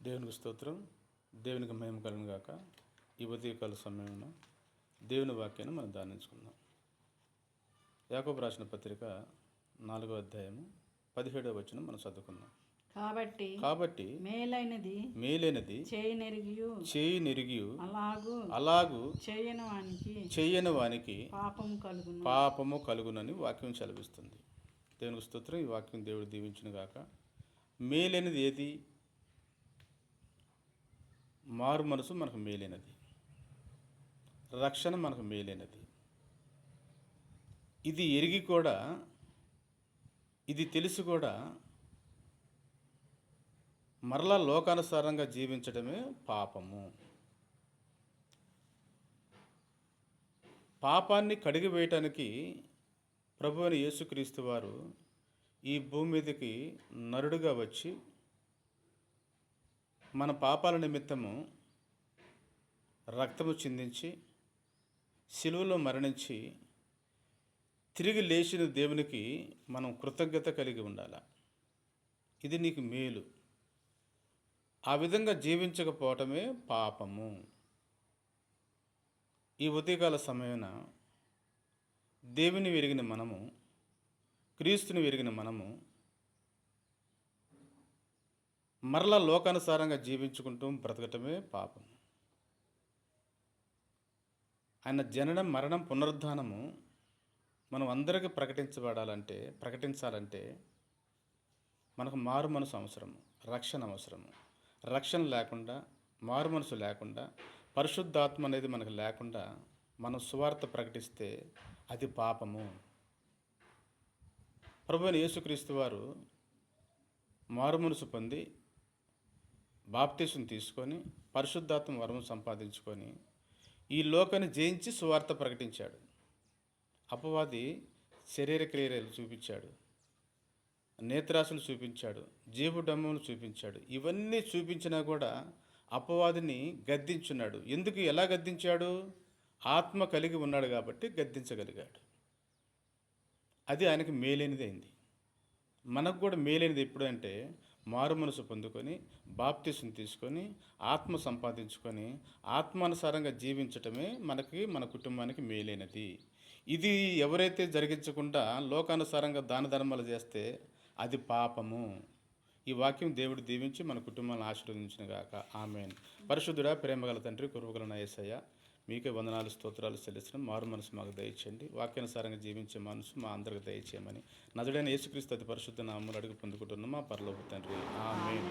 దేవునికి స్తోత్రం. దేవునికి మహిమ కలుగును గాక. ఈ ఉదయకాల సమయంలో దేవుని వాక్యాన్ని మనం ధ్యానించుకుందాం. యాకోబు రాసిన పత్రిక 4వ అధ్యాయము 17వ వచనం మనం చదువుకుందాం. కాబట్టి మేలైనది చేయనెరిగియు అలాగు చేయని వానికి పాపము కలుగునని వాక్యం సెలవిస్తుంది. దేవునికి స్తోత్రం. ఈ వాక్యం దేవుడు దీవించును గాక. మేలైనది ఏది? మారు మనసు మనకు మేలైనది, రక్షణ మనకు మేలైనది. ఇది ఎరిగి కూడా, ఇది తెలిసి కూడా మరలా లోకానుసారంగా జీవించడమే పాపము. పాపాన్ని కడిగివేయటానికి ప్రభు అయిన యేసుక్రీస్తు వారు ఈ భూమి మీదకి నరుడుగా వచ్చి మన పాపాల నిమిత్తము రక్తము చిందించి శిలువలో మరణించి తిరిగి లేచిన దేవునికి మనం కృతజ్ఞత కలిగి ఉండాలి. ఇది నీకు మేలు. ఆ విధంగా జీవించకపోవటమే పాపము. ఈ ఉదయకాల సమయాన దేవుని ఎరిగిన మనము, క్రీస్తుని ఎరిగిన మనము మరలా లోకానుసారంగా జీవించుకుంటూ బ్రతకటమే పాపం. ఆయన జననం, మరణం, పునరుద్ధానము మనం అందరికీ ప్రకటించాలంటే మనకు మారు మనసు అవసరము, రక్షణ అవసరము. రక్షణ లేకుండా, మారు మనసు లేకుండా, పరిశుద్ధాత్మ అనేది మనకు లేకుండా మనం సువార్త ప్రకటిస్తే అది పాపము. ప్రభువైన యేసుక్రీస్తు వారు మారు మనసు పొంది బాప్తీసం తీసుకొని పరిశుద్ధాత్మ వరము సంపాదించుకొని ఈ లోకాన్ని జయించి సువార్త ప్రకటించాడు. అపవాది శరీర క్రియలు చూపించాడు, నేత్రాసులు చూపించాడు, జేబు డమ్మములు చూపించాడు. ఇవన్నీ చూపించినా కూడా అపవాదిని గద్దించున్నాడు. ఎందుకు, ఎలా గద్దించాడు? ఆత్మ కలిగి ఉన్నాడు కాబట్టి గద్దించగలిగాడు. అది ఆయనకి మేలైనది అయింది. మనకు కూడా మేలైనది ఎప్పుడు అంటే మారు మనసు పొందుకొని బాప్తీసం తీసుకొని ఆత్మ సంపాదించుకొని ఆత్మానుసారంగా జీవించటమే మన కుటుంబానికి మేలైనది. ఇది ఎవరైతే జరిగించకుండా లోకానుసారంగా దాన ధర్మాలు చేస్తే అది పాపము. ఈ వాక్యం దేవుడు దీవించి మన కుటుంబాలను ఆశీర్వదించిన గాక. ఆమేన్. పరిశుద్ధుడా, ప్రేమగల తండ్రి, కృపగల యేసయ్య, మీకే వందనాలు, స్తోత్రాలు చెల్లిస్తున్నాం. మారు మనసు మాకు దయచేయండి. వాక్యానుసారంగా జీవించే మనసు మా అందరికి దయచేయమని నజరుడైన యేసుక్రీస్తు అతి పరిశుద్ధ నామములో అడిగి పొందుకుంటున్నాం మా పరలోక తండ్రి. ఆమేన్.